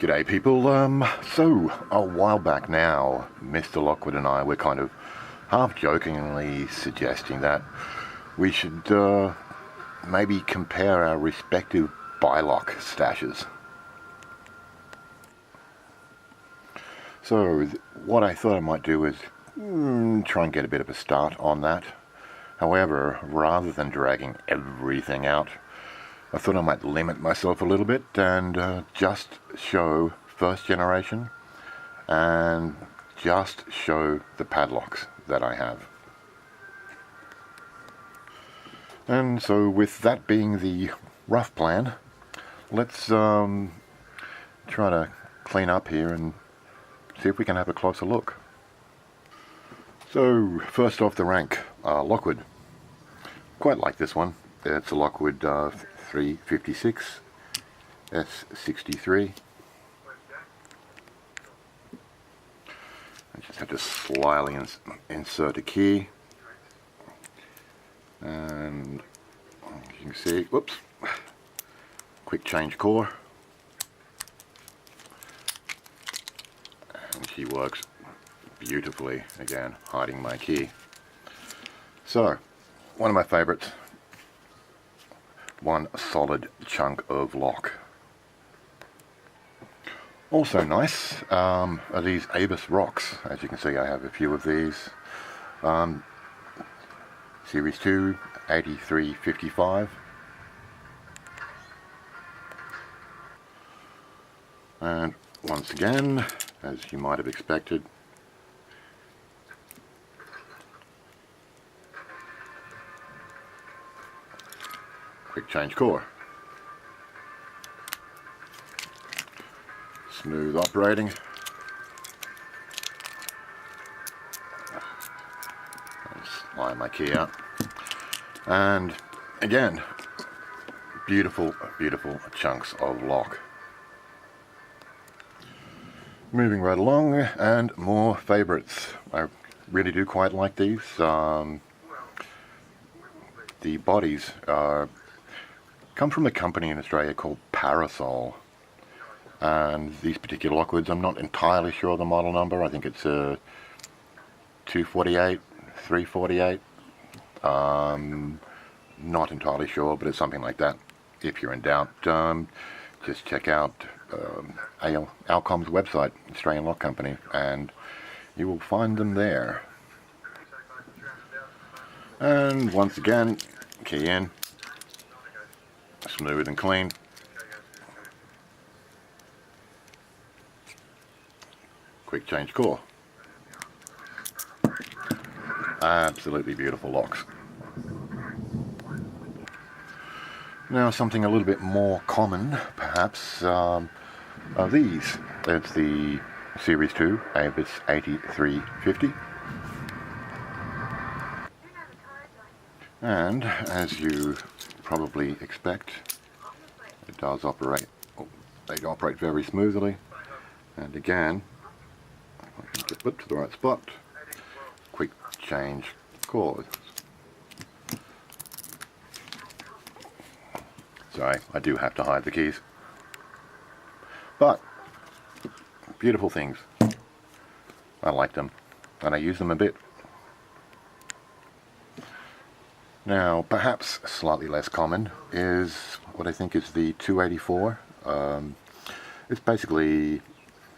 G'day people. So a while back now, Mr. Lockwood and I were kind of half jokingly suggesting that we should maybe compare our respective Bi-Lock stashes. So what I thought I might do is try and get a bit of a start on that. However, rather than dragging everything out, I thought I might limit myself a little bit and just show first generation and just show the padlocks that I have. And so with that being the rough plan, let's try to clean up here and see if we can have a closer look. So first off the rank, Lockwood. Quite like this one. It's a Lockwood 356 S63. I just have to slyly insert a key, and as you can see, whoops, quick change core, and she works beautifully, again hiding my key. So one of my favorites, one solid chunk of lock. Also nice are these Avis rocks. As you can see, I have a few of these. Series 2 8355. And once again, as you might have expected, quick change core. Smooth operating. Line my key out. And again, beautiful, beautiful chunks of lock. Moving right along, and more favorites. I really do quite like these. The bodies come from a company in Australia called pr0n, and these particular Lockwoods, I'm not entirely sure of the model number. I think it's a 248, 348. Not entirely sure, but it's something like that. If you're in doubt, just check out Alcom's website, Australian Lock Company, and you will find them there. And once again, key in, smooth and clean. Quick change core. Absolutely beautiful locks. Now something a little bit more common, perhaps, are these. It's the Series 2 Avis 8350. And as you probably expect, it does operate. They operate very smoothly. And again, I can get it to the right spot. Quick change core. Sorry, I do have to hide the keys. But beautiful things. I like them, and I use them a bit. Now, perhaps slightly less common is what I think is the 284. It's basically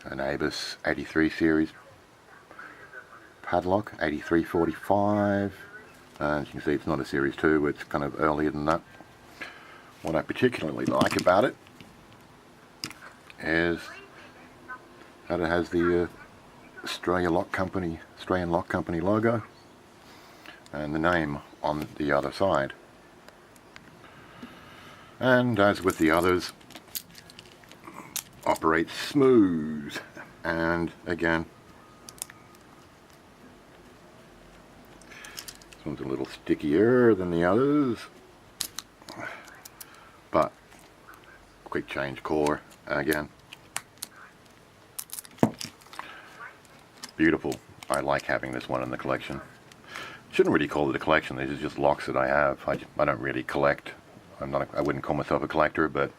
an Avis 83 series padlock, 8345. As you can see, it's not a Series 2, it's kind of earlier than that. What I particularly like about it is that it has the Australian Lock Company logo and the name on the other side. And as with the others, operates smooth, and again, this one's a little stickier than the others, but quick change core again. Beautiful. I like having this one in the collection. Shouldn't really call it a collection. These are just locks that I have. I don't really collect. I wouldn't call myself a collector, but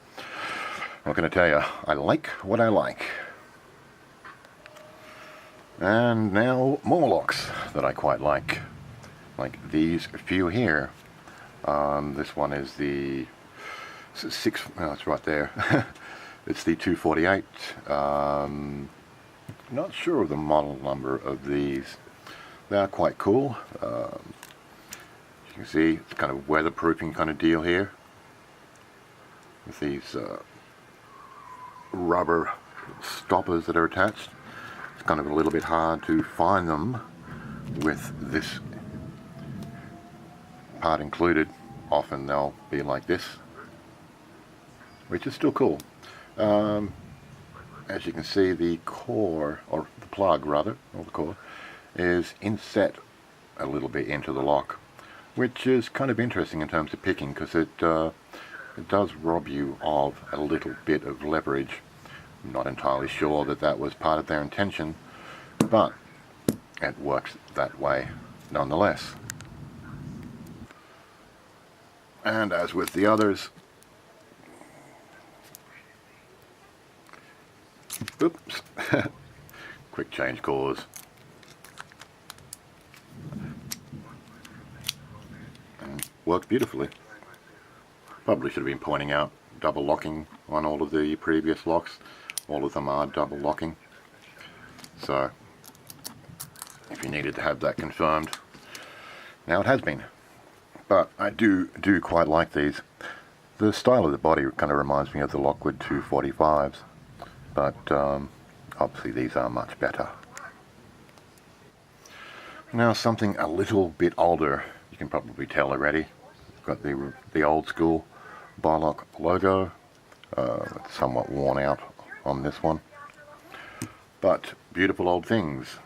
What can I tell you? I like what I like. And now more locks that I quite like these few here. This one is the six. Oh, it's right there. It's the 248. Not sure of the model number of these. They are quite cool. You can see it's kind of weatherproofing kind of deal here with these rubber stoppers that are attached. It's kind of a little bit hard to find them with this part included. Often they'll be like this, which is still cool. As you can see, the core, or the plug rather, or the core, is inset a little bit into the lock, which is kind of interesting in terms of picking, because it does rob you of a little bit of leverage. I'm not entirely sure that that was part of their intention, but it works that way nonetheless. And as with the others, oops, quick change cores. And worked beautifully. Probably should have been pointing out double locking on all of the previous locks. All of them are double locking. So if you needed to have that confirmed, now it has been. But I do quite like these. The style of the body kind of reminds me of the Lockwood 245s, but obviously these are much better. Now something a little bit older, you can probably tell already. Got the old school Bi-Lock logo. It's somewhat worn out on this one, but beautiful old things.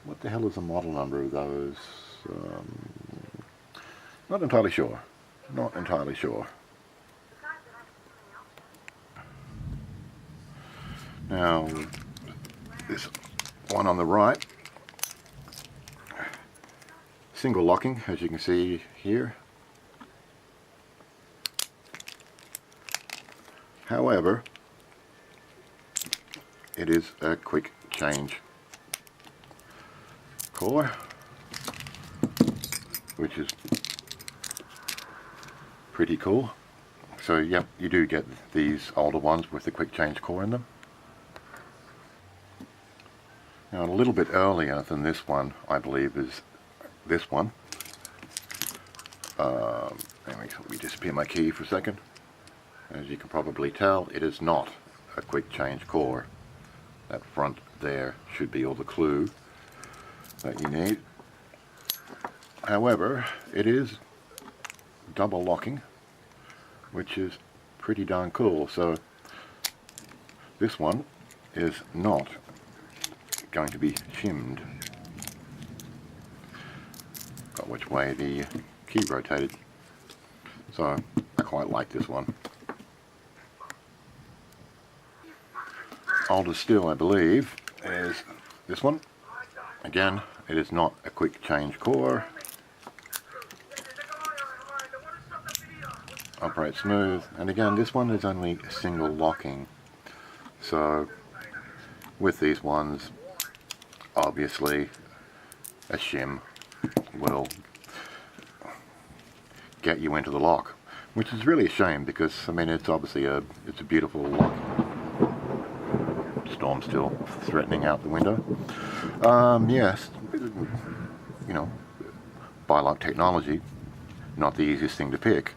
What the hell is the model number of those? Not entirely sure. Not entirely sure. Now, this one on the right, single locking, as you can see here. However, it is a quick change core, which is pretty cool. So yep, you do get these older ones with the quick change core in them. Now a little bit earlier than this one, I believe, is this one. Anyway, let me disappear my key for a second. As you can probably tell, it is not a quick change core. That front there should be all the clue that you need. However, it is double locking, which is pretty darn cool. So this one is not going to be shimmed. Got which way the key rotated. So I quite like this one. Older still, I believe, is this one. Again, it is not a quick change core. Operates smooth, and again, this one is only single locking. So with these ones, obviously a shim will get you into the lock, which is really a shame, because I mean it's obviously a beautiful lock. Storm still threatening out the window. Yes, you know, Bi-Lock technology, not the easiest thing to pick,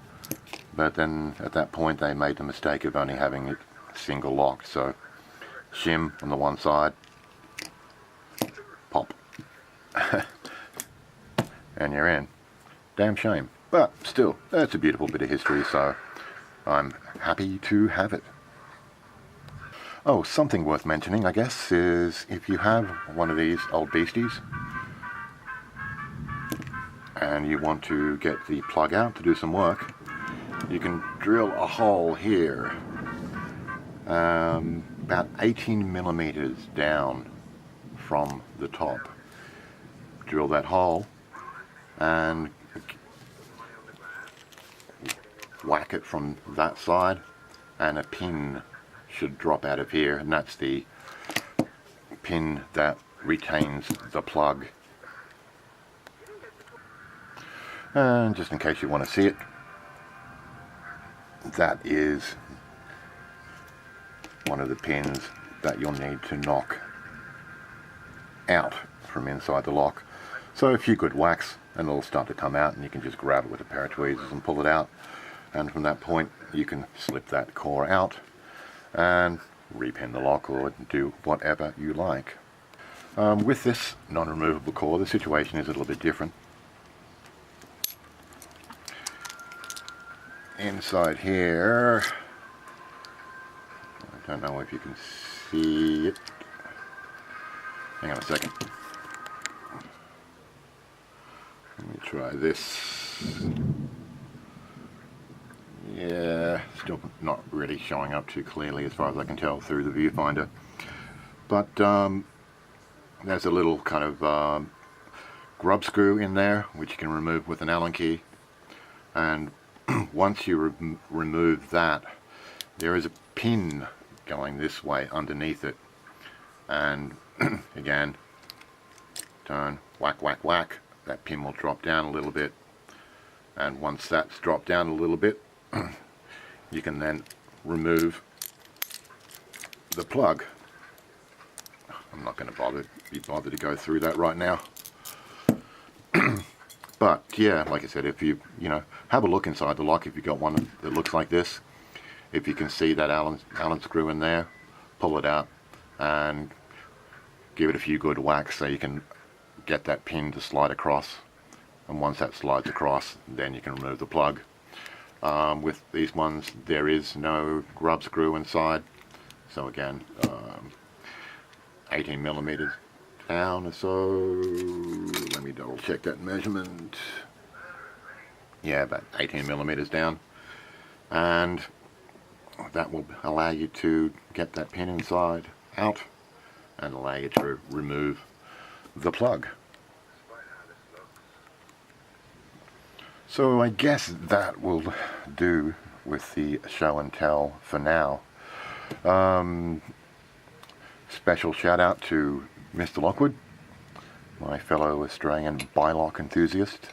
but then at that point they made the mistake of only having it single locked. So shim on the one side, pop, and you're in. Damn shame, but still, that's a beautiful bit of history, so I'm happy to have it. Oh, something worth mentioning, I guess, is if you have one of these old beasties and you want to get the plug out to do some work, you can drill a hole here, about 18 millimeters down from the top. Drill that hole and whack it from that side, and a pin should drop out of here, and that's the pin that retains the plug. And just in case you want to see it, that is one of the pins that you'll need to knock out from inside the lock. So a few good whacks and it'll start to come out, and you can just grab it with a pair of tweezers and pull it out, and from that point you can slip that core out and repin the lock or do whatever you like. With this non-removable core, the situation is a little bit different. Inside here, I don't know if you can see it. Hang on a second. Let me try this. Yeah, still not really showing up too clearly as far as I can tell through the viewfinder. But there's a little kind of grub screw in there which you can remove with an Allen key. And once you remove that, there is a pin going this way underneath it. And again, turn, whack, whack, whack. That pin will drop down a little bit. And once that's dropped down a little bit, you can then remove the plug. I'm not going to be bothered to go through that right now. But yeah, like I said, if you have a look inside the lock, if you've got one that looks like this, if you can see that Allen screw in there, pull it out and give it a few good whacks so you can get that pin to slide across. And once that slides across, then you can remove the plug. With these ones, there is no grub screw inside. So again, 18 millimeters down or so. Let me double check that measurement. Yeah, about 18 millimeters down. And that will allow you to get that pin inside out and allow you to remove the plug. So I guess that will do with the show and tell for now. Special shout out to Mr. Lockwood, my fellow Australian bi-lock enthusiast.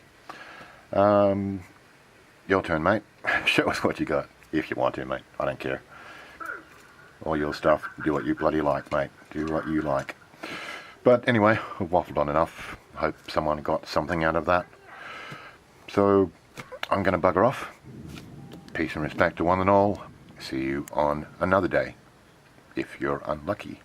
Your turn, mate. Show us what you got, if you want to, mate. I don't care. All your stuff, do what you bloody like, mate. Do what you like. But anyway, I've waffled on enough. Hope someone got something out of that. So I'm going to bugger off. Peace and respect to one and all. See you on another day, if you're unlucky.